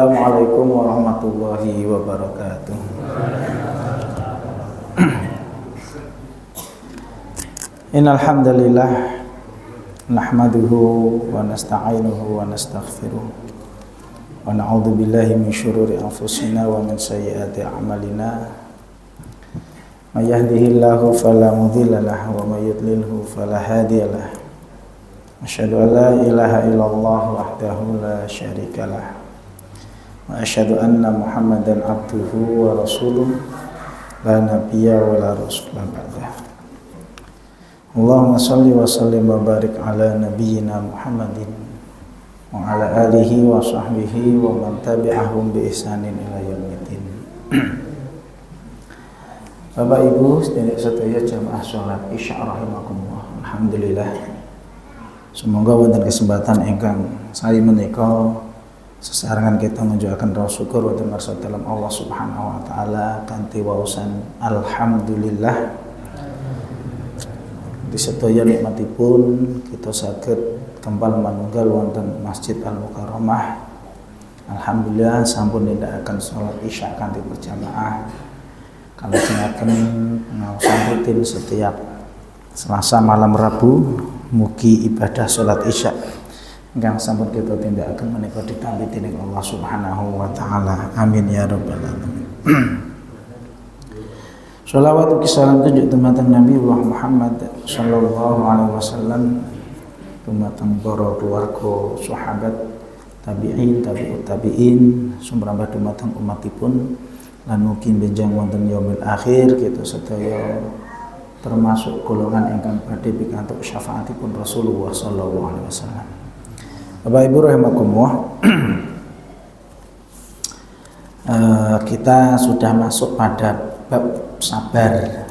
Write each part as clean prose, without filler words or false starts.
Assalamualaikum warahmatullahi wabarakatuh. Innal hamdalillah nahmaduhu wa nasta'inuhu wa nastaghfiruh wa na'udzu billahi min syururi anfusina wa min sayyiati a'malina. May yahdihillahu fala mudilla lahu wa may yudlilhu fala hadiyalah. Asyhadu an la ilaha illallah wahdahu la syarikalah. Wa asyhadu anna Muhammadan abduhu wa rasuluh la nabiyya wa la rasula ba'dah. Allahumma shalli wa sallim wa barik ala nabiyyina Muhammadin wa ala alihi wa sahbihi wa man tabi'ahum bi ihsanin ila yaumiddin. Bapak Ibu sedherek sedaya jamaah salat Isya rahimakumullah. Alhamdulillah. Semoga wonten kesempatan ingkang sari menika sesarengan kita mengucapkan rasa syukur wa marsa dalam Allah Subhanahu wa taala kanthi waosan alhamdulillah. Di sedaya nikmatipun kita saged kembal manunggal wonten Masjid Al-Mukarramah. Alhamdulillah sampun nindakaken salat Isya kanthi berjamaah. Kalajengaken ngaosan rutin setiap Selasa malam Rabu mugi ibadah salat Isya ingkang sampun kita tindakaken menika ditampi dening Allah Subhanahu wa taala. Amin ya rabbal alamin. Shalawat ugi salam tunjuk dumateng Nabi Muhammad sallallahu alaihi wasallam, dumateng para keluarga, sahabat, tabi'in, tabi'ut tabi'in, sumrambah dumateng umatipun lan mugi benjang wonten yaumil akhir kita sedaya termasuk golongan ingkang badhe pikantuk syafaatipun Rasulullah sallallahu alaihi wasallam. Bapak Ibu rahimakumullah, kita sudah masuk pada bab sabar.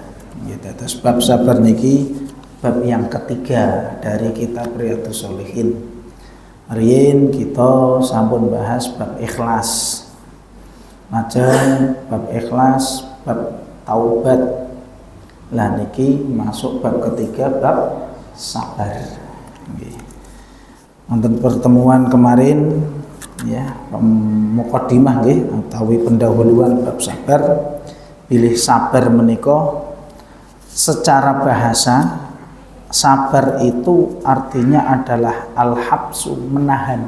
Terus bab sabar niki bab yang ketiga dari kitab Riyadhus Shalihin. Riyen kita sampun bahas bab ikhlas. Lajeng bab ikhlas, bab taubat. Lah niki masuk bab ketiga bab sabar. Wonten pertemuan kemarin ya mukadimah nggih utawi pendahuluan bab sabar. Pilih sabar menika secara bahasa sabar itu artinya adalah al-habsu, menahan.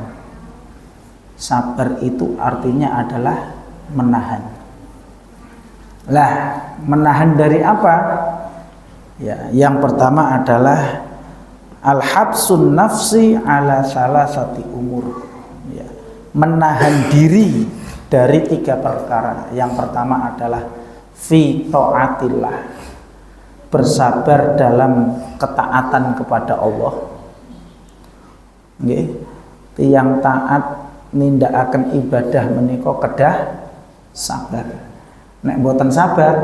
Sabar itu artinya adalah menahan. Lah, menahan dari apa? Ya, yang pertama adalah al-habsun nafsi ala salasati umur. Ya, menahan diri dari tiga perkara. Yang pertama adalah fi taatillah, bersabar dalam ketaatan kepada Allah. Nggih, tiyang taat nindakaken ibadah menika kedah sabar. Nek mboten sabar,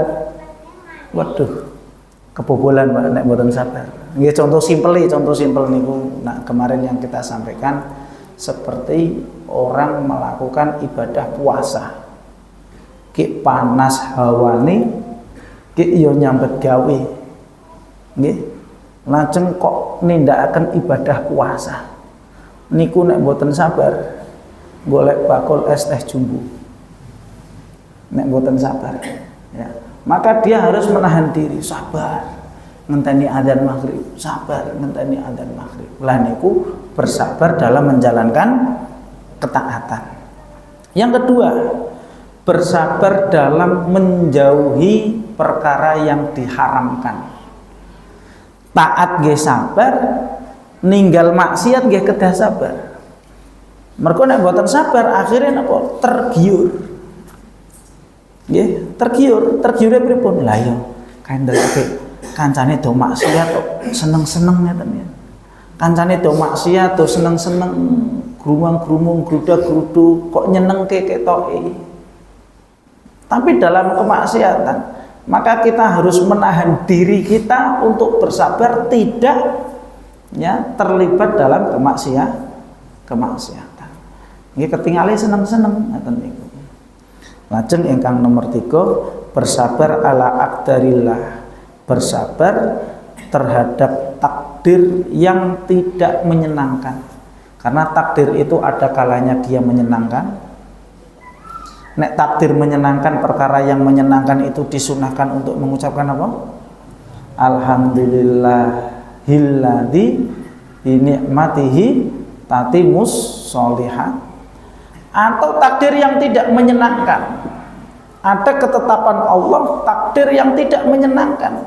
waduh, kebobolan Pak nek mboten sabar. Nggih, contoh simpel niku nah kemarin yang kita sampaikan seperti orang melakukan ibadah puasa. Ki panas hawane, ki yo nyambet gawe. Nggih. Lajeng kok nindakaken ibadah puasa. Niku nek mboten sabar, golek bakul es teh jumbo. Nek mboten sabar, ya. Maka dia harus menahan diri, sabar. Ngenteni adzan maghrib, sabar ngenteni adzan maghrib. Lah niku bersabar dalam menjalankan ketaatan. Yang kedua, bersabar dalam menjauhi perkara yang diharamkan. Taat nggih sabar, ninggal maksiat nggih kedah sabar. Mergo nek mboten sabar akhirnya napa? Tergiur. Nggih, tergiure pripun? Lah ya, kandelake kancane do maksiat kok seneng-seneng ngeten ya. Kancane do maksiat do seneng-seneng, grumang-grumung, grudak-gruduk kok nyenengke ketoke. Tapi dalam kemaksiatan, maka kita harus menahan diri kita untuk bersabar tidak ya terlibat dalam kemaksiatan. Nggih ketingale seneng-seneng ngoten niku. Lajeng ingkang nomor 3, bersabar ala aqdarillah, bersabar terhadap takdir yang tidak menyenangkan. Karena takdir itu ada kalanya dia menyenangkan, Nek takdir menyenangkan, perkara yang menyenangkan itu disunahkan untuk mengucapkan apa? Alhamdulillahilladzi bi ni'matihi tatimus sholihat. Atau takdir yang tidak menyenangkan, ada ketetapan Allah, takdir yang tidak menyenangkan.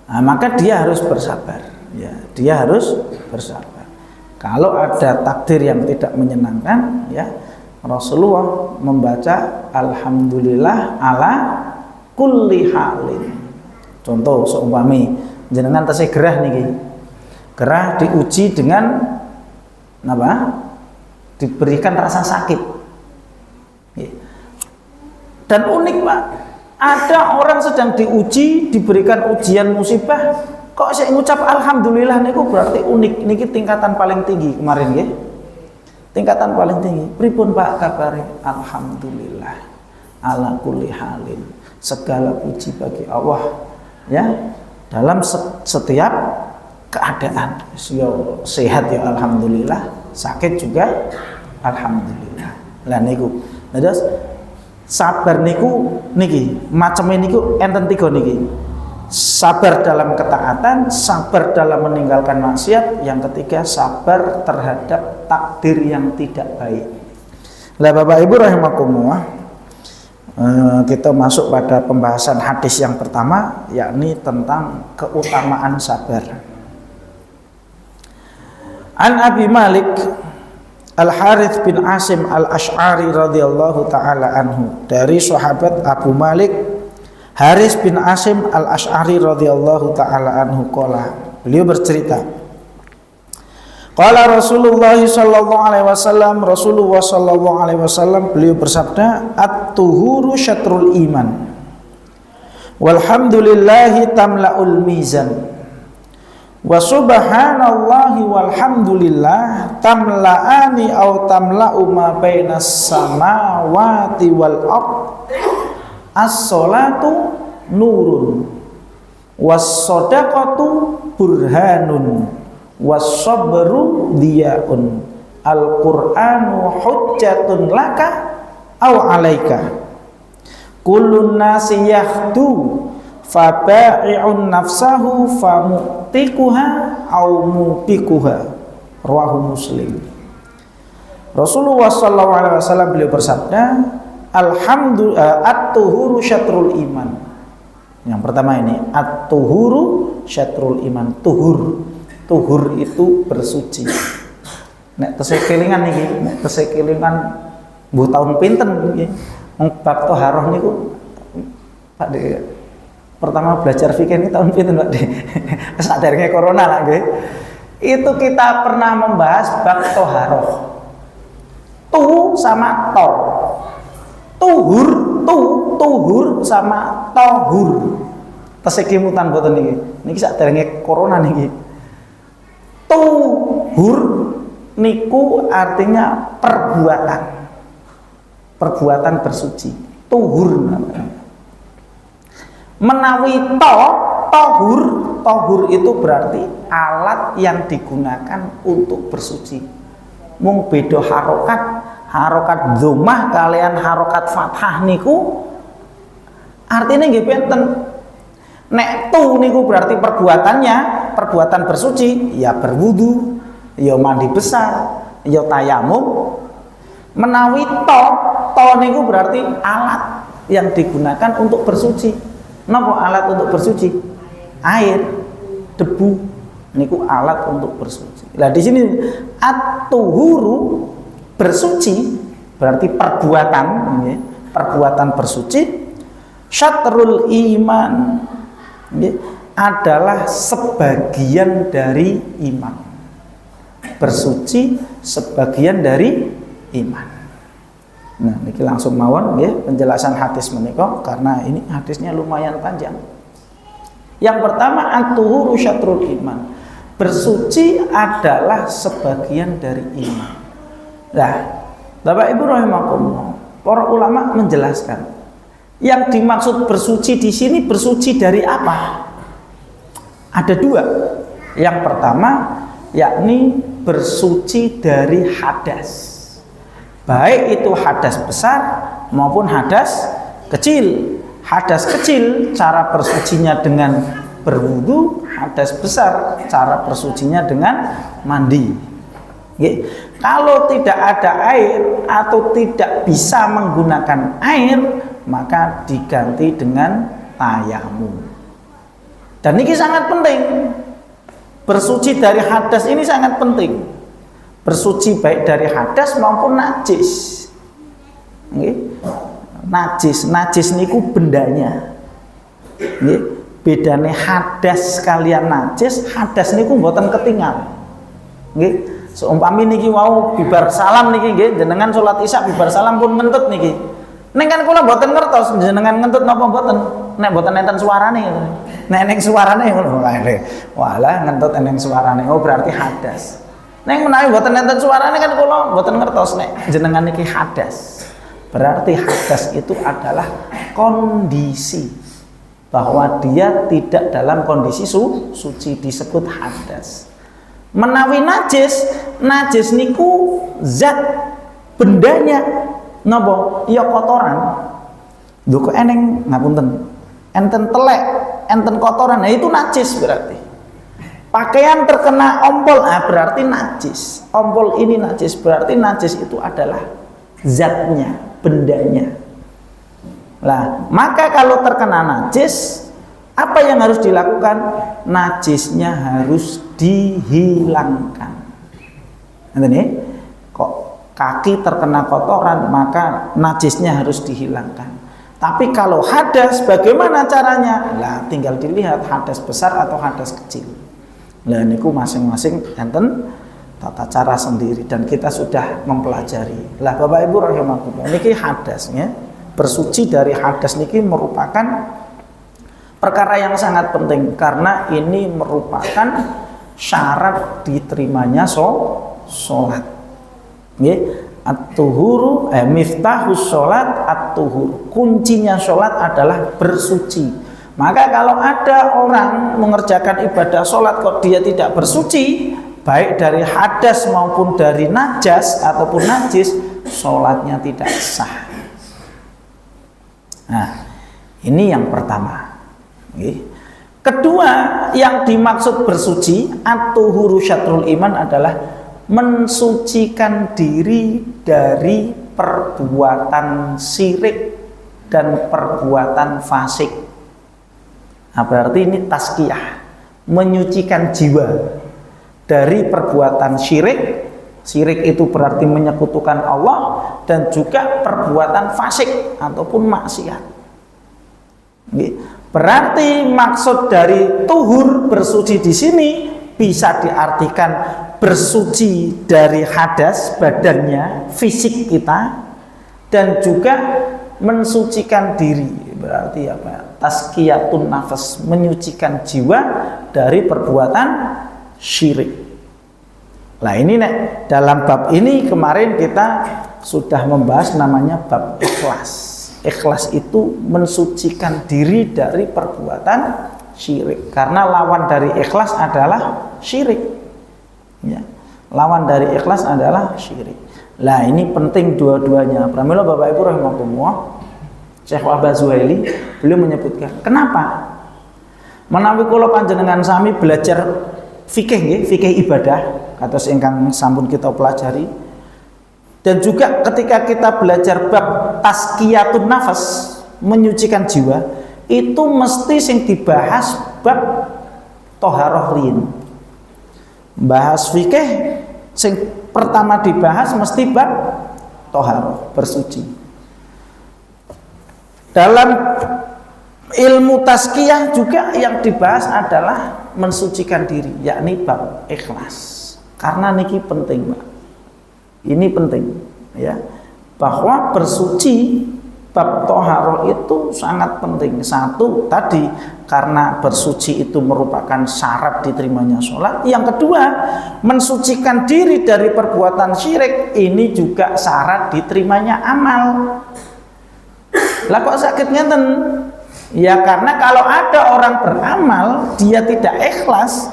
Nah, maka dia harus bersabar. Ya, dia harus bersabar. Kalau ada takdir yang tidak menyenangkan, ya Rasulullah membaca alhamdulillah ala kulli halin. Contoh seumpami jenengan tasih gerah niki. Gerah diuji dengan apa? Diberikan rasa sakit. Dan unik, Pak. Ada orang sedang diuji, diberikan ujian musibah, kok saya ngucap alhamdulillah niku berarti unik. Niki tingkatan paling tinggi kemarin nggih. Tingkatan paling tinggi. Pripun Pak kabare? Alhamdulillah ala kulli halin. Segala puji bagi Allah ya dalam setiap keadaan. Yo sehat ya alhamdulillah, sakit juga alhamdulillah. Lah niku. Terus sabar niku niki macam niku enten tiga niki. Sabar dalam ketaatan, sabar dalam meninggalkan maksiat, yang ketiga sabar terhadap takdir yang tidak baik. Lah Bapak Ibu rahimakumullah, kita masuk pada pembahasan hadis yang pertama, yakni tentang keutamaan sabar. An Abi Malik Al-Harits bin Asim Al-Asy'ari radhiyallahu taala anhu, dari sahabat Abu Malik Haris bin Asim Al-Asy'ari radhiyallahu taala anhu qala, beliau bercerita, qala Rasulullah sallallahu alaihi wasallam, Rasulullah sallallahu alaihi wasallam beliau bersabda, at-tuhuru syatrul iman walhamdulillahi tamla'ul mizan wa subhanallahi walhamdulillah tamla'ani aw tamla'u ma bainas samawati wal ard. As-sholatu nurun was-shadaqatu burhanun was-sabru diyaun al-Qur'anu hujjatun laka aw alaika kullun nasi yahdu faba'i'un nafsahu famutikuha aw mutikuha. Rawahu Muslim. Rasulullah sallallahu alaihi wasallam beliau bersabda, alhamdulillah at-tuhuru syatrul iman. Yang pertama ini at-tuhuru syatrul iman. Tuhur itu bersuci. Nek tesih kelingan niki, nek tesih kelingan mbuh taun pinten nggih. Wong bab thaharah niku Pak De, pertama belajar fikih ini tahun pinten Pak De? Saderenge corona lah nggih. Itu kita pernah membahas bab thaharah. Tu sama to. Tuhur sama tohur. Tesih mutan boten niki. Niki saderenge corona niki. Tuhur niku artinya perbuatan. Perbuatan bersuci. Tuhur namanya. Menawi tohur itu berarti alat yang digunakan untuk bersuci. Mung beda harokat dhammah kalian harokat fathah niku artinya nggih benten. Nek tu niku berarti perbuatan bersuci, ya berwudu, ya mandi besar, ya tayamum. Menawi to niku berarti alat yang digunakan untuk bersuci. Napa alat untuk bersuci? Air, debu niku alat untuk bersuci. Lah di sini at-tuhuru bersuci berarti perbuatan bersuci. Syatrul iman adalah sebagian dari iman. Bersuci sebagian dari iman. Nah, niki langsung mawon nggih penjelasan hadis menika karena ini hadisnya lumayan panjang. Yang pertama at-tuhuru syatrul iman. Bersuci adalah sebagian dari iman. Nah, Bapak Ibu rahimakumullah, para ulama menjelaskan yang dimaksud bersuci di sini bersuci dari apa? Ada dua. Yang pertama yakni bersuci dari hadas. baik itu hadas besar maupun hadas kecil. Hadas kecil cara bersucinya dengan berwudu, hadas besar cara bersucinya dengan mandi. Kalau tidak ada air atau tidak bisa menggunakan air, maka diganti dengan tayamum. Dan ini sangat penting. Bersuci dari hadas ini sangat penting. Bersuci baik dari hadas maupun najis. Najis niku bendanya. Bedane hadas kalian najis, hadas niku mboten ketinggal. Seumpami niki wau bibar salam niki nggih, jenengan salat Isya bibar salam pun ngentut niki. Ning kan kula mboten ngertos jenengan ngentut napa mboten. Nek mboten enten suarane. Nek eneng suarane ngono kae. Walah ngentut eneng suarane. Oh berarti hadas. Nek menawi mboten enten suarane kan kula mboten ngertos nek jenengan niki hadas. Berarti hadas itu adalah kondisi bahwa dia tidak dalam kondisi suci, disebut hadas. Menawi najis niku zat bendanya napa? Ya kotoran. Lho kok eneng ngapunten. Enten telek, enten kotoran. Nah itu najis berarti. Pakaian terkena ompol, berarti najis. Ompol ini najis, berarti najis itu adalah zatnya, bendanya. Lah, maka kalau terkena najis, apa yang harus dilakukan? Najisnya harus dihilangkan. Nanti kok kaki terkena kotoran, maka najisnya harus dihilangkan. Tapi kalau hadas, bagaimana caranya? Lah, tinggal dilihat hadas besar atau hadas kecil. Lah, niku masing-masing enten tata cara sendiri dan kita sudah mempelajari. Lah, Bapak Ibu rahimakumullah, niki hadasnya. Bersuci dari hadas niki merupakan perkara yang sangat penting karena ini merupakan syarat diterimanya sholat. At-tuhuru miftahus sholat at-tuhur. Kuncinya sholat adalah bersuci. Maka kalau ada orang mengerjakan ibadah sholat kok dia tidak bersuci, baik dari hadas maupun dari najas ataupun najis, sholatnya tidak sah. Nah, ini yang pertama. Kedua, yang dimaksud bersuci at-tuhuru syatrul iman adalah mensucikan diri dari perbuatan syirik dan perbuatan fasik. Nah, berarti ini tazkiyah, menyucikan jiwa dari perbuatan syirik. Syirik itu berarti menyekutukan Allah dan juga perbuatan fasik ataupun maksiat. Berarti maksud dari tuhur bersuci di sini bisa diartikan bersuci dari hadas badannya, fisik kita, dan juga mensucikan diri. Berarti apa? Tazkiyatun nafas, menyucikan jiwa dari perbuatan syirik. Nah ini nek dalam bab ini kemarin kita sudah membahas namanya bab ikhlas. Ikhlas itu mensucikan diri dari perbuatan syirik. Karena lawan dari ikhlas adalah syirik. Ya. Lawan dari ikhlas adalah syirik. Nah ini penting dua-duanya. Pramila Bapak Ibu rahimakumullah, Syekh Wahbah Zuhaili beliau menyebutkan, kenapa? Menawi kula panjenengan sami belajar fikih nggih, fikih ibadah kados ingkang sampun kita pelajari. Dan juga ketika kita belajar bab tazkiyatun nafas, menyucikan jiwa, itu mesti sing dibahas bab toharoh riyin. Bahas fikih sing pertama dibahas mesti bab toharoh, bersuci. Dalam ilmu tazkiyah juga yang dibahas adalah mensucikan diri, yakni bab ikhlas. Karena niki penting, Pak. Ini penting, ya, bahwa bersuci bab toharoh itu sangat penting. Satu tadi karena bersuci itu merupakan syarat diterimanya sholat. Yang kedua, mensucikan diri dari perbuatan syirik ini juga syarat diterimanya amal. Lah kok sakit ngeten? Ya karena kalau ada orang beramal dia tidak ikhlas,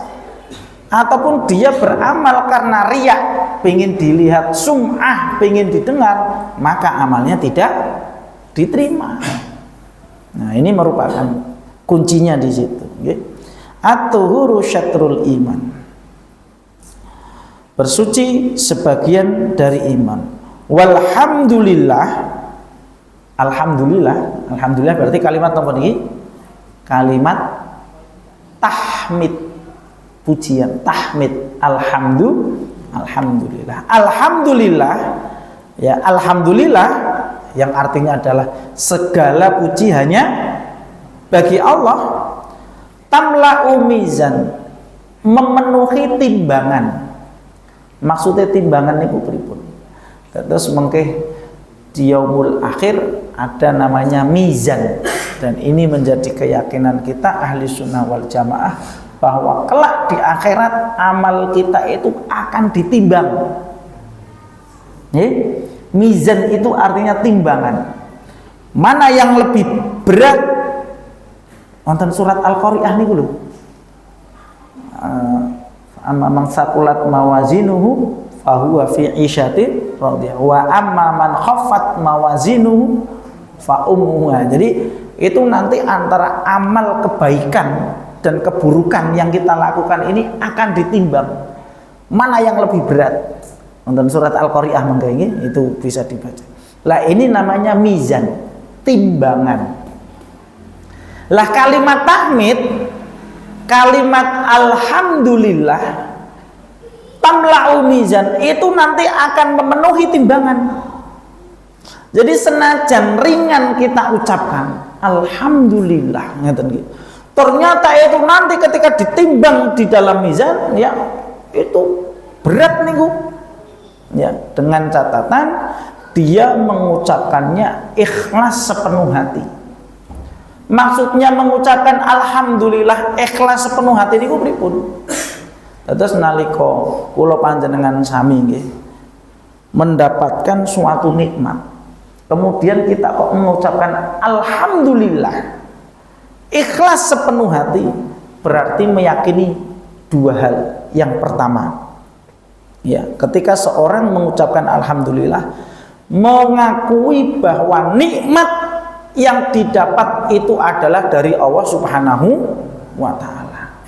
ataupun dia beramal karena riya, pengen dilihat, sum'ah, pengen didengar, maka amalnya tidak diterima. Nah, ini merupakan kuncinya di situ. At-tuhuru syatrul iman. Bersuci sebagian dari iman. Walhamdulillah. Alhamdulillah berarti kalimat apa nih? Kalimat tahmid, pujian, tahmid. Alhamdulillah. Ya, alhamdulillah yang artinya adalah segala puji hanya bagi Allah. Tamla'u mizan, memenuhi timbangan. Maksudnya timbangan niku pripun? Terus mengke di yaumul akhir ada namanya mizan, dan ini menjadi keyakinan kita ahli sunnah wal jamaah bahwa kelak di akhirat amal kita itu akan ditimbang. Mizan itu artinya timbangan. Mana yang lebih berat? Wonten surat Al-Qari'ah niku lho. Amma man saqulat mawazinuhu fahuwa fi 'isyatin radhiyah wa amma man khaffat mawazinuhu fa ummuhu. Jadi itu nanti antara amal kebaikan dan keburukan yang kita lakukan ini akan ditimbang. Mana yang lebih berat? Nonton surat Al-Qari'ah mangga ini itu bisa dibaca. Lah ini namanya mizan, timbangan. Lah kalimat tahmid, kalimat alhamdulillah, tamla'u mizan, itu nanti akan memenuhi timbangan. Jadi senajan ringan kita ucapkan alhamdulillah, ternyata itu nanti ketika ditimbang di dalam mizan, ya itu berat nih, ya, dengan catatan dia mengucapkannya ikhlas sepenuh hati. Maksudnya mengucapkan alhamdulillah ikhlas sepenuh hati niku pripun? Terus nalika kula panjenengan sami nggih mendapatkan suatu nikmat, kemudian kita kok mengucapkan alhamdulillah ikhlas sepenuh hati, berarti meyakini dua hal. Yang pertama, ya, ketika seorang mengucapkan alhamdulillah, mengakui bahwa nikmat yang didapat itu adalah dari Allah Subhanahu wa ta'ala.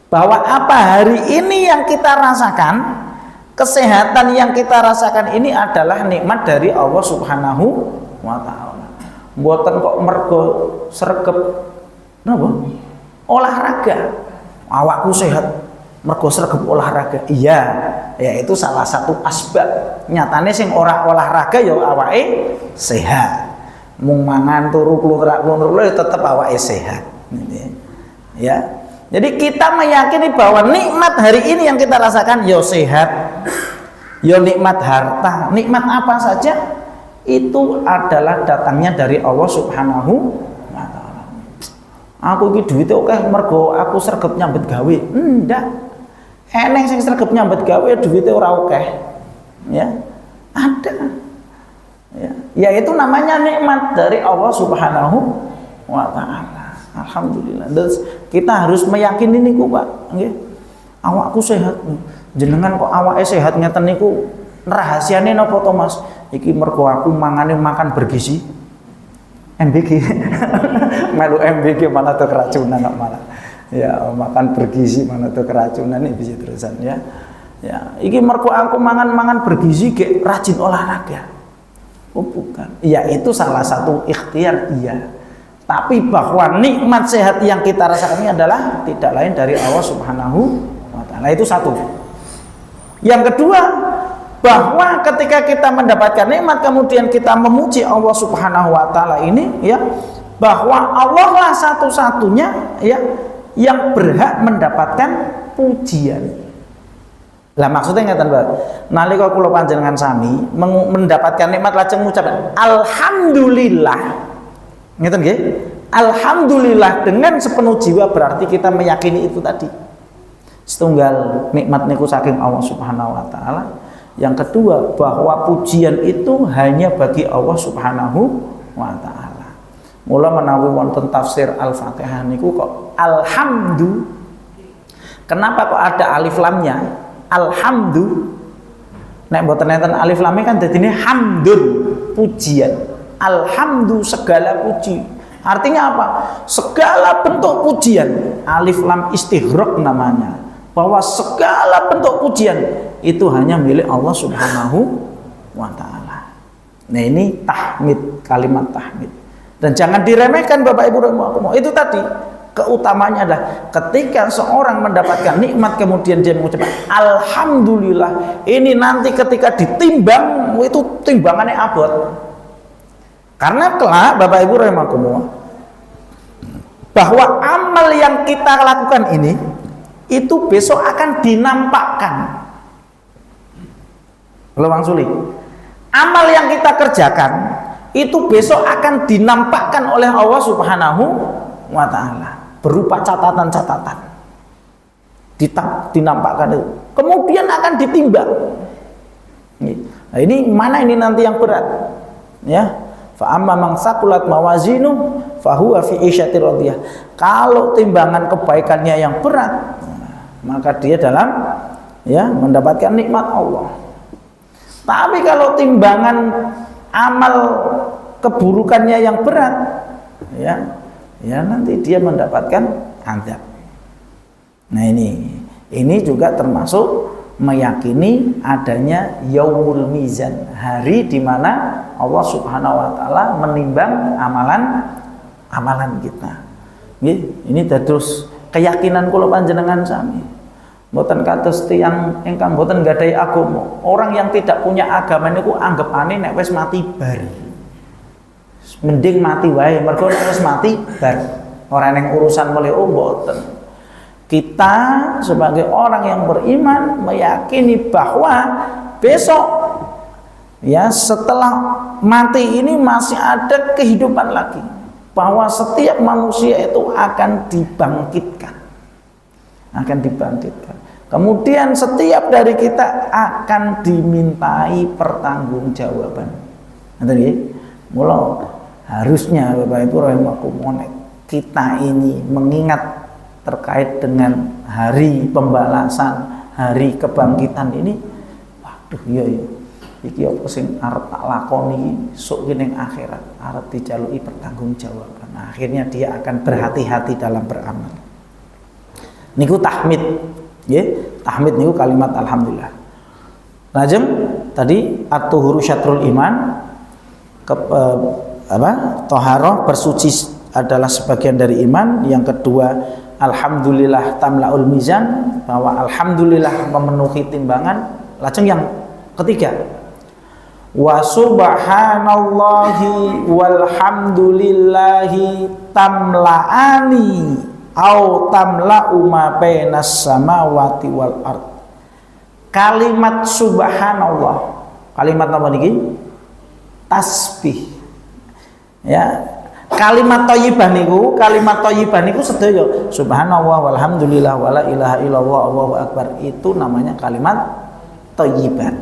Bahwa apa hari ini yang kita rasakan, kesehatan yang kita rasakan ini adalah nikmat dari Allah Subhanahu wa ta'ala. Mboten kok mergo sregep napa? Olahraga. Awakku sehat mergo sregep olahraga. Iya, ya itu salah satu asbab. Nyatane sing ora olahraga ya awake sehat. Mung mangan turu klutrak tetep awake sehat. Ya. Jadi kita meyakini bahwa nikmat hari ini yang kita rasakan ya sehat, ya nikmat harta, nikmat apa saja itu adalah datangnya dari Allah Subhanahu wa ta'ala. Aku iki duwite akeh mergo aku sregep nyambet gawe. Ndak. Eneng sing sregep nyambet gawe duwite ora akeh. Ya. Ada. Ya itu namanya nikmat dari Allah Subhanahu wa ta'ala. Alhamdulillah. Dan kita harus meyakini niku, Pak, nggih. Awakku sehat. Jenengan kok awake sehat ngeten niku rahasiane napa to, Mas? Iki mergo aku mangane makan bergizi. MBG. Melu MBG malah tuh keracunan malah. Ya, makan bergizi mana tuh keracunan ini bisa terusan ya. Ya, iki mergo aku mangan bergizi ge rajin olahraga. Oh bukan, ya itu salah satu ikhtiar dia. Tapi bahwa nikmat sehat yang kita rasakan ini adalah tidak lain dari Allah Subhanahu wa ta'ala. Itu satu. Yang kedua, bahwa ketika kita mendapatkan nikmat kemudian kita memuji Allah Subhanahu wa ta'ala ini, ya, bahwa Allah lah satu-satunya ya yang berhak mendapatkan pujian. Lah maksudnya ngeten, Mbak. Nalika kula panjenengan sami mendapatkan nikmat lajeng ngucap alhamdulillah. Ngeten nggih? Alhamdulillah dengan sepenuh jiwa berarti kita meyakini itu tadi. Setunggal nikmat niku saking Allah Subhanahu wa taala. Yang kedua, bahwa pujian itu hanya bagi Allah Subhanahu wa taala. Mula menawi wonten tafsir Al-Fatihah niku kok alhamdulillah Kenapa kok ada alif lamnya? Alhamdu. Nek mboten enten alif lamnya kan dadine hamdun, pujian. Alhamdu, segala puji. Artinya apa? Segala bentuk pujian. Alif lam istighraq namanya. Bahwa segala bentuk pujian itu hanya milik Allah Subhanahu wa ta'ala. Nah, ini tahmid, kalimat tahmid. Dan jangan diremehkan Bapak Ibu rahimakumullah. Itu tadi keutamanya adalah ketika seorang mendapatkan nikmat kemudian dia mengucapkan alhamdulillah, ini nanti ketika ditimbang itu timbangannya abot. Karena kelak Bapak Ibu rahimakumullah, bahwa amal yang kita lakukan ini itu besok akan dinampakkan. Lewang sulit. Amal yang kita kerjakan itu besok akan dinampakkan oleh Allah Subhanahu wa ta'ala berupa catatan-catatan. Dinampakkan itu. Kemudian akan ditimbang. Nah, ini mana ini nanti yang berat? Ya. Fa amma man saqulat mawazinu fahuwa fi 'isyatir radiyah. Kalau timbangan kebaikannya yang berat, maka dia dalam mendapatkan nikmat Allah. Tapi kalau timbangan amal keburukannya yang berat, ya nanti dia mendapatkan azab. Nah, ini juga termasuk meyakini adanya yaumul mizan, hari di mana Allah Subhanahu wa taala menimbang amalan kita. Ini terus keyakinan kula panjenengan sami. Mboten kados tiyang ingkang mboten nggadahi agama. Orang yang tidak punya agama niku anggapane nek wis mati bar. Mending mati wae, mergo nek wis mati bar. Ora ning urusan mulih mboten. Kita sebagai orang yang beriman meyakini bahwa besok setelah mati ini masih ada kehidupan lagi, bahwa setiap manusia itu akan dibangkitkan, kemudian setiap dari kita akan dimintai pertanggungjawaban. Mula harusnya Bapak Ibu rahimakumullah, kita ini mengingat terkait dengan hari pembalasan, hari kebangkitan ini. Waduh, iki apa sing arep tak lakoni sok ning akhirat, arep dijaluki pertanggungjawaban. Nah, akhirnya dia akan berhati-hati dalam beramal. Niku tahmid, tahmid niku kalimat alhamdulillah. Lajeng tadi at-tuhuru syatrul iman, toharoh bersuci adalah sebagian dari iman. Yang kedua, alhamdulillah tamlaul mizan, bahwa alhamdulillah memenuhi timbangan. Lajeng yang ketiga, wa subhanallahi walhamdulillahi tamlaani au tamla'u ma bainas samawati wal ard. Kalimat subhanallah, kalimat apa niki? Tasbih. Kalimat thayyibah niku sedaya subhanallah walhamdulillah wala ilaha illallah Allahu akbar, itu namanya kalimat thayyibah.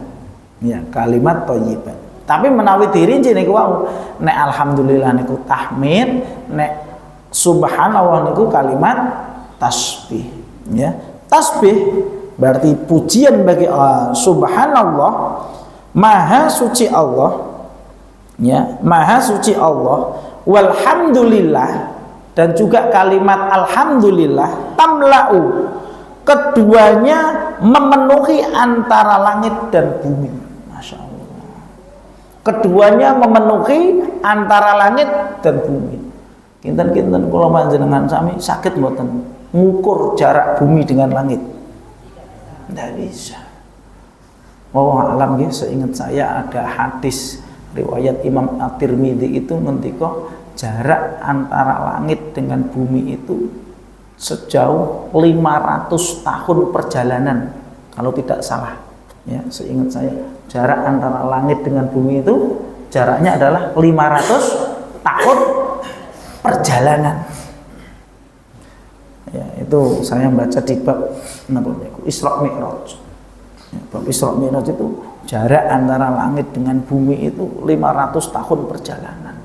Kalimat thayyibah. Tapi menawi dirinci niku wau, nek alhamdulillah niku tahmid, nek subhanallah niku kalimat tasbih. Tasbih berarti pujian bagi Allah. Subhanallah, maha suci Allah. Maha suci Allah. Walhamdulillah, dan juga kalimat alhamdulillah tamla'u, keduanya memenuhi antara langit dan bumi. Masya Allah, keduanya memenuhi antara langit dan bumi. Kinten-kinten kula panjenengan sami sakit mboten ngukur jarak bumi dengan langit? Tidak bisa. Wallahu a'lam. Seingat saya ada hadis riwayat Imam At-Tirmidzi itu ngendika jarak antara langit dengan bumi itu sejauh 500 tahun perjalanan, kalau tidak salah. Seingat saya jarak antara langit dengan bumi itu jaraknya adalah 500 tahun perjalanan. Itu saya baca di bab Isra Mi'raj. Bab Isra Mi'raj itu jarak antara langit dengan bumi itu 500 tahun perjalanan.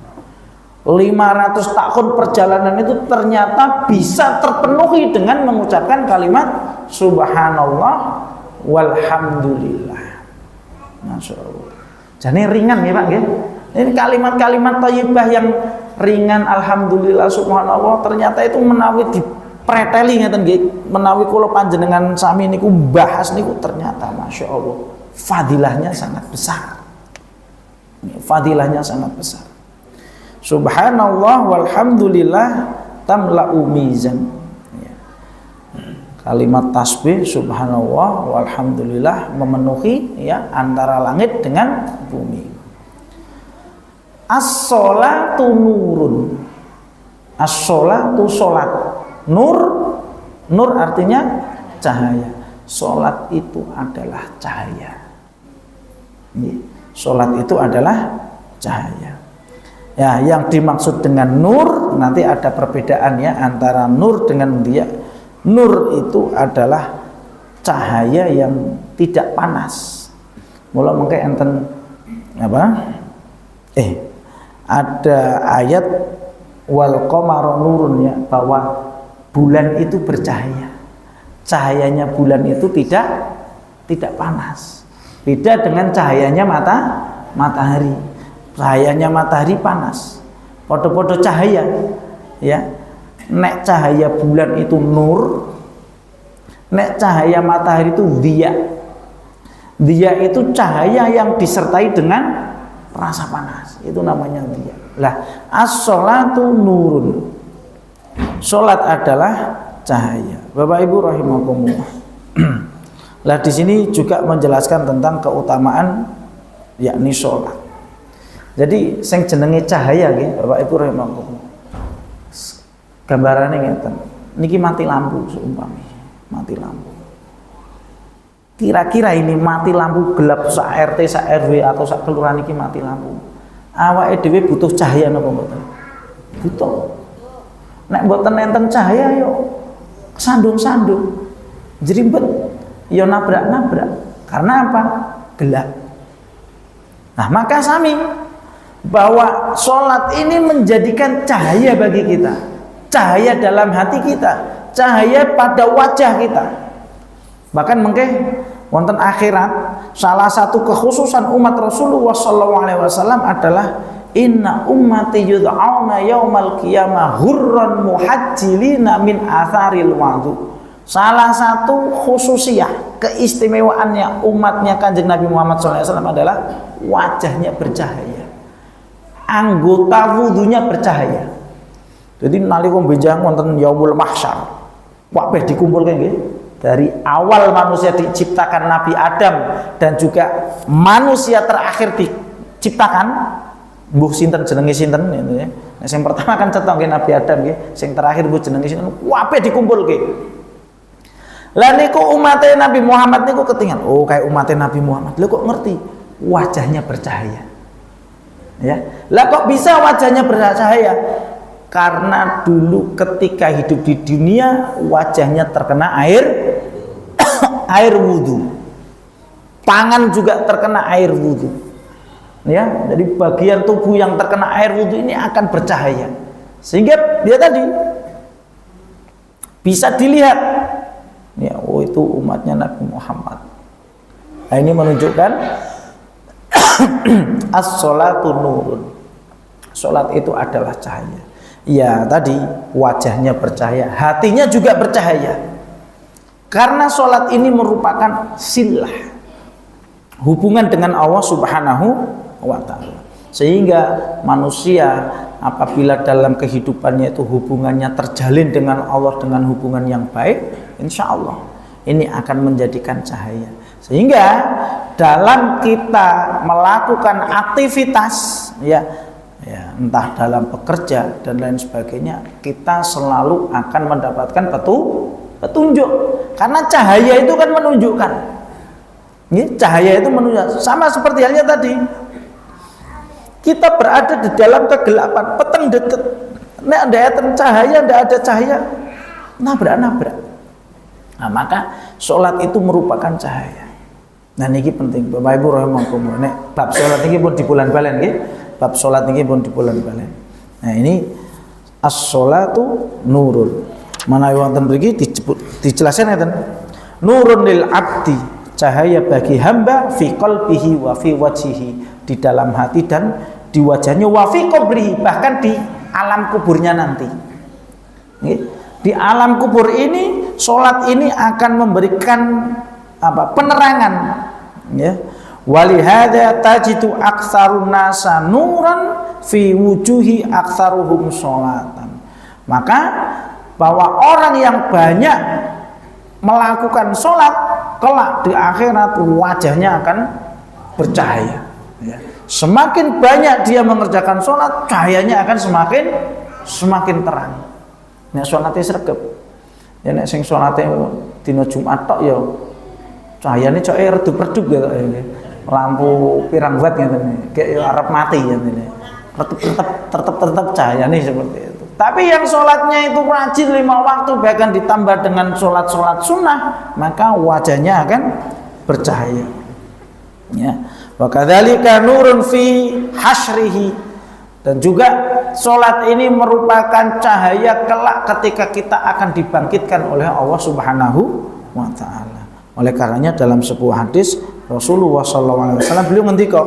500 tahun perjalanan itu ternyata bisa terpenuhi dengan mengucapkan kalimat subhanallah walhamdulillah. Masya Allah. Jadi ringan ya Pak ya. Ini kalimat-kalimat thayyibah yang ringan, alhamdulillah, subhanallah, ternyata itu menawi dipreteli ngeten nggih, menawi kula panjenengan sami niku bahas niku ternyata masya Allah fadilahnya sangat besar. Fadilahnya sangat besar. Subhanallah walhamdulillah tamla'u mizan. Kalimat tasbih subhanallah walhamdulillah memenuhi ya antara langit dengan bumi. As-sholatu nurun. As-sholatu sholat. Nur artinya cahaya. Sholat itu adalah cahaya. Sholat itu adalah cahaya. Ya, yang dimaksud dengan nur nanti ada perbedaan ya antara nur dengan dia. Nur itu adalah cahaya yang tidak panas. Mula mengke enten apa? Ada ayat wal qamaru nurun ya, bahwa bulan itu bercahaya. Cahayanya bulan itu tidak panas. Beda dengan cahayanya matahari. Cahayanya matahari panas. Podo-podo cahaya ya. Nek cahaya bulan itu nur, nek cahaya matahari itu diya. Diya itu cahaya yang disertai dengan rasa panas. Itu namanya diya. Lah, as-sholatu nurun. Salat adalah cahaya. Bapak Ibu rahimakumullah. Lah di sini juga menjelaskan tentang keutamaan yakni salat. Jadi sing jenenge cahaya nggih, Bapak Ibu rahimakumullah. Gambarannya ngeten. Niki mati lampu seumpami, mati lampu. Kira-kira ini mati lampu gelap sak RT, sak RW atau sak kelurahan niki mati lampu. Awake dhewe butuh cahaya napa mboten? Butuh. Nek mboten enten cahaya yo sandung-sandung. Jerimbet yo nabrak-nabrak. Karena apa? Gelap. Nah, maka sami bahwa sholat ini menjadikan cahaya bagi kita, cahaya dalam hati kita, cahaya pada wajah kita. Bahkan mungkin wonten akhirat salah satu kekhususan umat Rasulullah SAW adalah inna ummati yud'auna yaumal qiyamah hurran muhajjilina min atharil wudu. Salah satu khususiyah keistimewaannya umatnya Kanjeng Nabi Muhammad SAW adalah wajahnya bercahaya, anggota wudunya bercahaya. Jadi nalika benjang wonten yaumul mahsyar, kabeh dikumpulke nggih. Dari awal manusia diciptakan Nabi Adam dan juga manusia terakhir diciptakan, mbuh sinten jenenge sinten gitu ya. Nah, sing pertama kan cetok nggih Nabi Adam nggih, sing terakhir mbuh jenenge sinten, kabeh dikumpulke. Lah niku umatnya Nabi Muhammad niku ketingal. Oh, kayak umatnya Nabi Muhammad. Lho kok ngerti? Wajahnya bercahaya. Ya. Lah kok bisa wajahnya bercahaya? Karena dulu ketika hidup di dunia wajahnya terkena air wudu. Tangan juga terkena air wudu. Ya, jadi bagian tubuh yang terkena air wudu ini akan bercahaya. Sehingga dia tadi bisa dilihat. Ya, oh itu umatnya Nabi Muhammad. Nah, ini menunjukkan as-sholatu nurun. Salat itu adalah cahaya. Ya, tadi wajahnya bercahaya, hatinya juga bercahaya. Karena salat ini merupakan silah hubungan dengan Allah Subhanahu wa taala. Sehingga manusia apabila dalam kehidupannya itu hubungannya terjalin dengan Allah dengan hubungan yang baik, insya Allah ini akan menjadikan cahaya. Sehingga dalam kita melakukan aktivitas ya entah dalam bekerja dan lain sebagainya, kita selalu akan mendapatkan petunjuk. Karena cahaya itu kan menunjukkan. Cahaya itu menunjukkan. Sama seperti halnya tadi. Kita berada di dalam kegelapan, peteng deket. Nek ada cahaya, tidak ada cahaya, nabrak-nabrak. Nah, maka sholat itu merupakan cahaya. Nah, ini penting. Bapak Ibu rahimakumullah. Nek bab sholat ini pun di bulan balen, bab sholat ini pun di bulan balen. Nah ini as-sholatu nurun. Menawi wonten mriki dijelaskan ngeten. Nurun lil abdi, cahaya bagi hamba fi qalbihi wa fi wajhihi, di dalam hati dan di wajahnya, wa fi qabrihi, bahkan di alam kuburnya nanti. Di alam kubur ini salat ini akan memberikan penerangan, ya. Walihada tajidu aktsarun nasa nuran fi wujuhi aktsaruhum sholatan. Maka bahwa orang yang banyak melakukan sholat kelak di akhirat wajahnya akan bercahaya, ya. Semakin banyak dia mengerjakan sholat, cahayanya akan semakin terang. Nek sholatnya sregep, ya nek sing sholatnya dina Jumat tok ya cahayane coke redup-redup ya, lampu pirang watt ngene kayak ya arep mati ya ngene. Tetap cahayane seperti itu. Tapi yang sholatnya itu rajin 5 waktu, bahkan ditambah dengan sholat-sholat sunnah, maka wajahnya akan bercahaya, ya. Wa kadzalika nurun fi hasyrihi, dan juga sholat ini merupakan cahaya kelak ketika kita akan dibangkitkan oleh Allah Subhanahu wa taala. Oleh karenanya dalam sebuah hadis Rasulullah SAW beliau ngendika,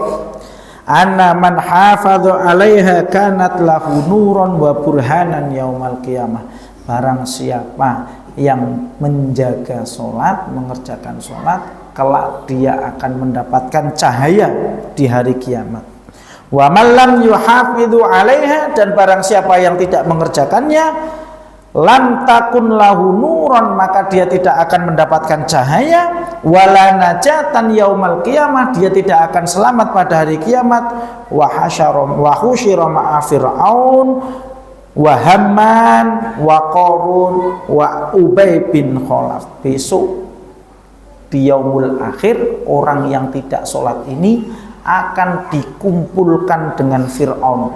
anna man hafadha 'alaiha kanat lahu nuran wa burhanan yaumal qiyamah. Barang siapa yang menjaga sholat, mengerjakan sholat, kelak dia akan mendapatkan cahaya di hari kiamat. Wa man lam yuhafidhu 'alaiha, dan barang siapa yang tidak mengerjakannya, lam takun lahu nuran, maka dia tidak akan mendapatkan cahaya. Wala najatan yaumal qiyamah, dia tidak akan selamat pada hari kiamat. Wa husyira ma'a fir'aun wa hamman wa qarun wa ubay bin khalaf. Besok di yaumul akhir orang yang tidak sholat ini akan dikumpulkan dengan Fir'aun,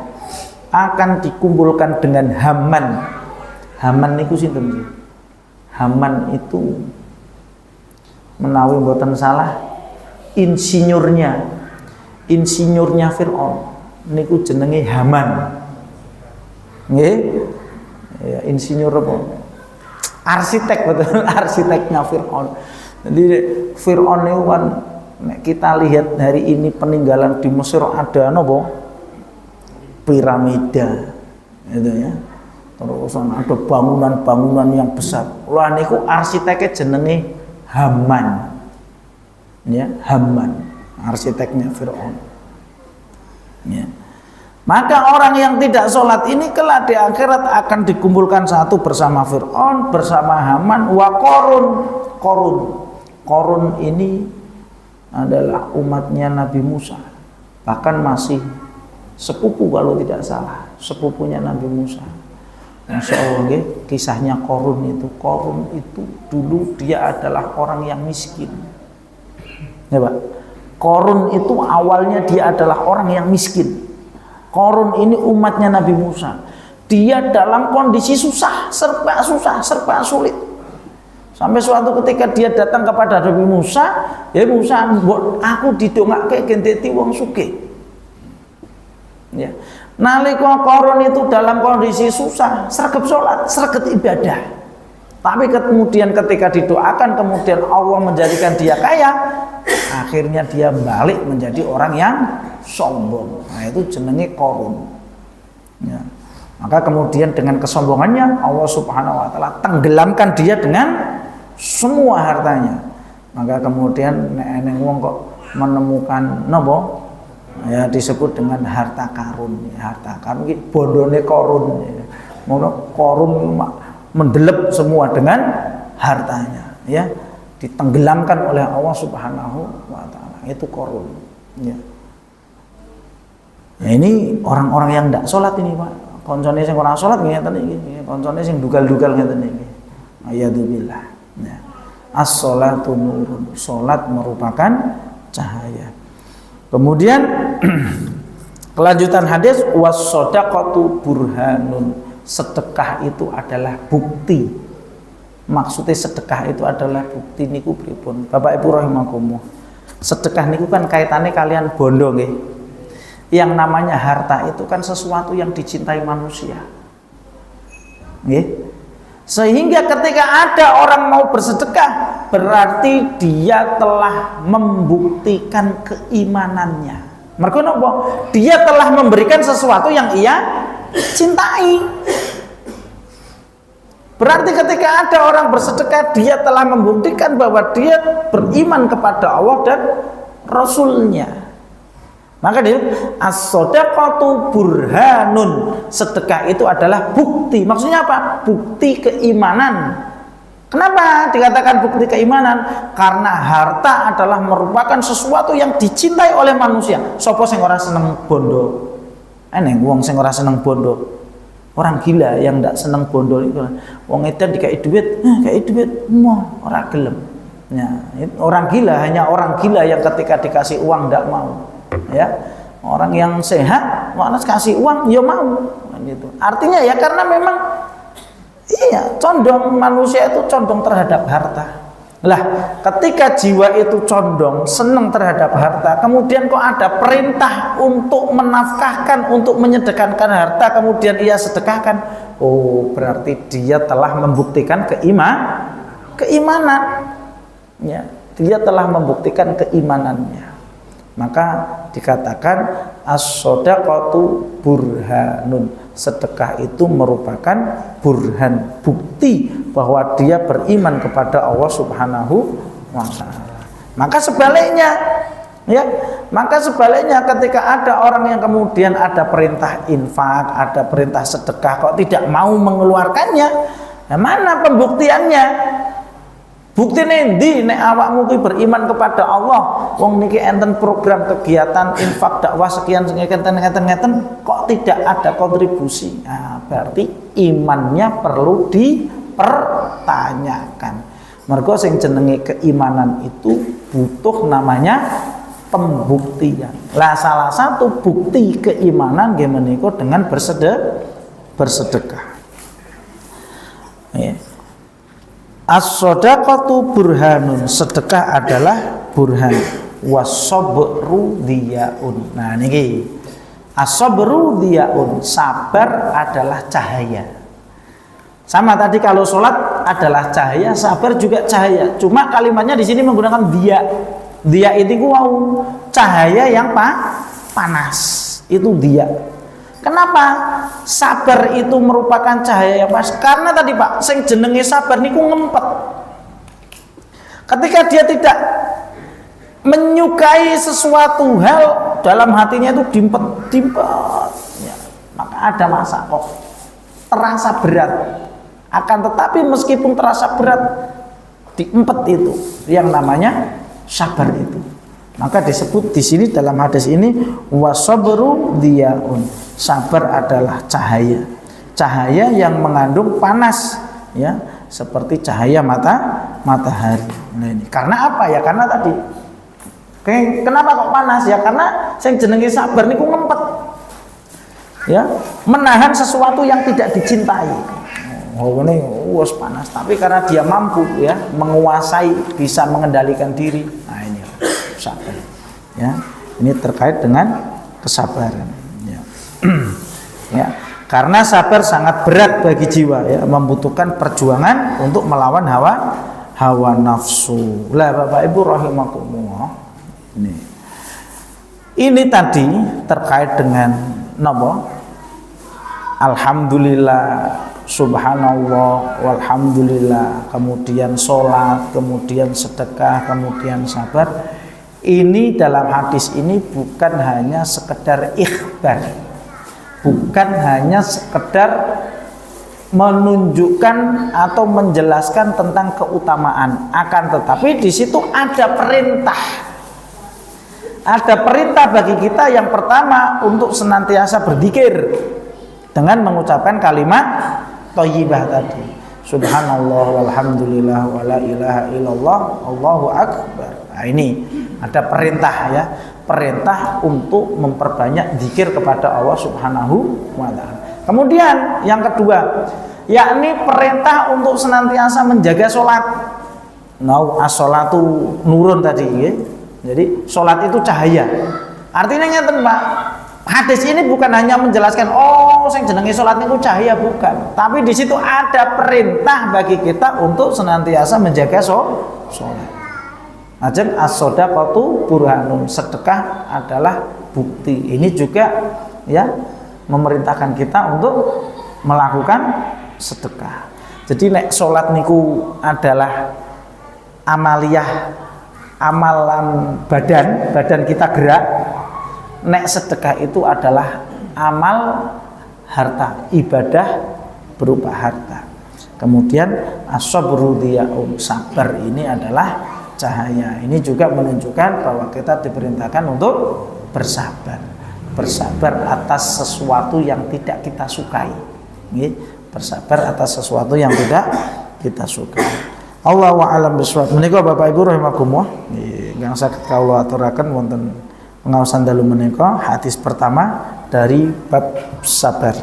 akan dikumpulkan dengan Haman. Haman itu sinten? Haman itu menawi mboten salah insinyurnya Fir'aun niku jenenge Haman. Nggih. Ya, insinyur apa? Arsitek, betul, arsiteknya Fir'aun. Jadi Fir'aun itu kan kita lihat hari ini peninggalan di Mesir ada napa? Piramida. Itu ya. Terus ada bangunan-bangunan yang besar. Lah niku arsiteknya jenenge Haman. Ya, Haman, arsiteknya Fir'aun. Ya. Maka orang yang tidak sholat ini kelak di akhirat akan dikumpulkan satu bersama Fir'aun, bersama Haman, wa Qarun ini adalah umatnya Nabi Musa, bahkan masih sepupu kalau tidak salah, sepupunya Nabi Musa. Masya Allah, kisahnya Qarun itu dulu dia adalah orang yang miskin, ya Pak. Qarun itu awalnya dia adalah orang yang miskin. Qarun ini umatnya Nabi Musa, dia dalam kondisi serba sulit. Sampai suatu ketika dia datang kepada Nabi Musa, ya Musa, aku didongake gendeti wong sugih. Ya. Nalika Qarun itu dalam kondisi susah, sregep salat, sregep ibadah. Tapi kemudian ketika didoakan, kemudian Allah menjadikan dia kaya, akhirnya dia balik menjadi orang yang sombong. Nah, itu jenenge Qarun. Ya. Maka kemudian dengan kesombongannya Allah Subhanahu wa taala tenggelamkan dia dengan semua hartanya. Maka kemudian nek wong kok menemukan napa? Ya disebut dengan harta karun. Harta karun iki bondone Qarun. Ngono Qarun mendelep semua dengan hartanya, ya. Ditenggelamkan oleh Allah Subhanahu wa taala. Itu Qarun. Ya. Ya ini orang-orang yang tidak sholat ini, Pak. Koncone sing ora sholat ngeten iki, koncone sing dugal-dugal ngeten iki. Ayadzubillah. Ya. As-sholatu nurun, sholat merupakan cahaya. Kemudian kelanjutan hadis, was-shadaqatu burhanun, sedekah itu adalah bukti. Maksudnya sedekah itu adalah bukti niku pripun? Bapak Ibu rahimakumullah. Sedekah niku kan kaitannya kalian bondo nggih. Yang namanya harta itu kan sesuatu yang dicintai manusia. Nggih. Sehingga ketika ada orang mau bersedekah, berarti dia telah membuktikan keimanannya. Mergo napa? Dia telah memberikan sesuatu yang ia cintai. Berarti ketika ada orang bersedekah, dia telah membuktikan bahwa dia beriman kepada Allah dan Rasulnya. Maka dia as-shadaqatu burhanun, sedekah itu adalah bukti. Maksudnya apa? Bukti keimanan. Kenapa dikatakan bukti keimanan? Karena harta adalah merupakan sesuatu yang dicintai oleh manusia. Sopo sing ora seneng bondo? Eneng wong sing ora seneng bondo. Orang gila yang ndak seneng bondo itu. Wong edan dikai duit, kayak duit, mau ora gelem. Ya, orang gila hanya orang gila yang ketika dikasih uang ndak mau. Ya, orang yang sehat malah kasih uang ya mau gitu. Artinya ya karena memang iya condong, manusia itu condong terhadap harta. Lah ketika jiwa itu condong senang terhadap harta, kemudian kok ada perintah untuk menafkahkan, untuk menyedekahkan harta, kemudian ia sedekahkan, oh berarti dia telah membuktikan keimanan ya, dia telah membuktikan keimanannya. Maka dikatakan as-shadaqatu burhanun, sedekah itu merupakan burhan, bukti bahwa dia beriman kepada Allah Subhanahu wa ta'ala. Maka sebaliknya ya, maka sebaliknya ketika ada orang yang kemudian ada perintah infak, ada perintah sedekah kok tidak mau mengeluarkannya, nah mana pembuktiannya? Bukti nendi nek awakmu ki beriman kepada Allah, wong niki enten program kegiatan infak dakwah sekian ngeten kok tidak ada kontribusi. Nah, berarti imannya perlu dipertanyakan. Mergo sing jenenge keimanan itu butuh namanya pembuktian. Lah salah satu bukti keimanan nggih menika dengan bersedekah. Ya. As-shadaqatu burhanun, sedekah adalah burhan, was-sabru diyaun. Nah niki as-sabru diyaun, sabar adalah cahaya. Sama tadi kalau sholat adalah cahaya, sabar juga cahaya. Cuma kalimatnya di sini menggunakan dia. Dia itu wow, cahaya yang panas. Itu dia. Kenapa? Sabar itu merupakan cahaya yang pas. Karena tadi Pak, sing jenenge sabar niku ngempet. Ketika dia tidak menyukai sesuatu hal, dalam hatinya itu dimpet, ya, maka ada masa kok terasa berat. Akan tetapi meskipun terasa berat, diempet itu yang namanya sabar itu. Maka disebut di sini dalam hadis ini wasabru diyaun, sabar adalah cahaya, cahaya yang mengandung panas, ya, seperti cahaya matahari. Nah ini karena apa ya? Karena tadi kenapa kok panas ya? Karena sing jenenge sabar niku ngempet, ya, menahan sesuatu yang tidak dicintai. Oh ini wes panas, tapi karena dia mampu ya menguasai, bisa mengendalikan diri. Nah ini sabar, ya, ini terkait dengan kesabaran, ya. Ya, karena sabar sangat berat bagi jiwa, ya, membutuhkan perjuangan untuk melawan hawa nafsu. Lah Bapak Ibu rahimakumullah, ini tadi terkait dengan napa? Alhamdulillah, subhanallah, walhamdulillah, kemudian sholat, kemudian sedekah, kemudian sabar. Ini dalam hadis ini bukan hanya sekedar ikhbar, bukan hanya sekedar menunjukkan atau menjelaskan tentang keutamaan, akan tetapi di situ ada perintah. Ada perintah bagi kita yang pertama untuk senantiasa berzikir dengan mengucapkan kalimat thayyibah tadi. Subhanallah walhamdulillah wala ilaha illallah Allahu akbar. Nah, ini ada perintah, ya, perintah untuk memperbanyak zikir kepada Allah Subhanahu wa taala. Kemudian yang kedua, yakni perintah untuk senantiasa menjaga sholat. Nah, as-sholatu nurun tadi, ya. Jadi sholat itu cahaya. Artinya ngeten Pak, Hadis ini bukan hanya menjelaskan oh sing jenenge salat niku cahaya, bukan. Tapi di situ ada perintah bagi kita untuk senantiasa menjaga salat. Ajeng as-shadaqatu burhanun, sedekah adalah bukti. Ini juga ya memerintahkan kita untuk melakukan sedekah. Jadi nek salat niku adalah amaliyah, amalan badan kita gerak. Nek sedekah itu adalah amal harta, ibadah berupa harta. Kemudian as-sabru diyaun, sabar ini adalah cahaya. Ini juga menunjukkan bahwa kita diperintahkan untuk bersabar. Bersabar atas sesuatu yang tidak kita sukai. Bersabar atas sesuatu yang tidak kita sukai. Allahu a'lam bishawab. Menika Bapak Ibu rahimakumullah, ingkang saged kawula aturaken wonten pengaosan dalu menika hadis pertama dari bab sabar.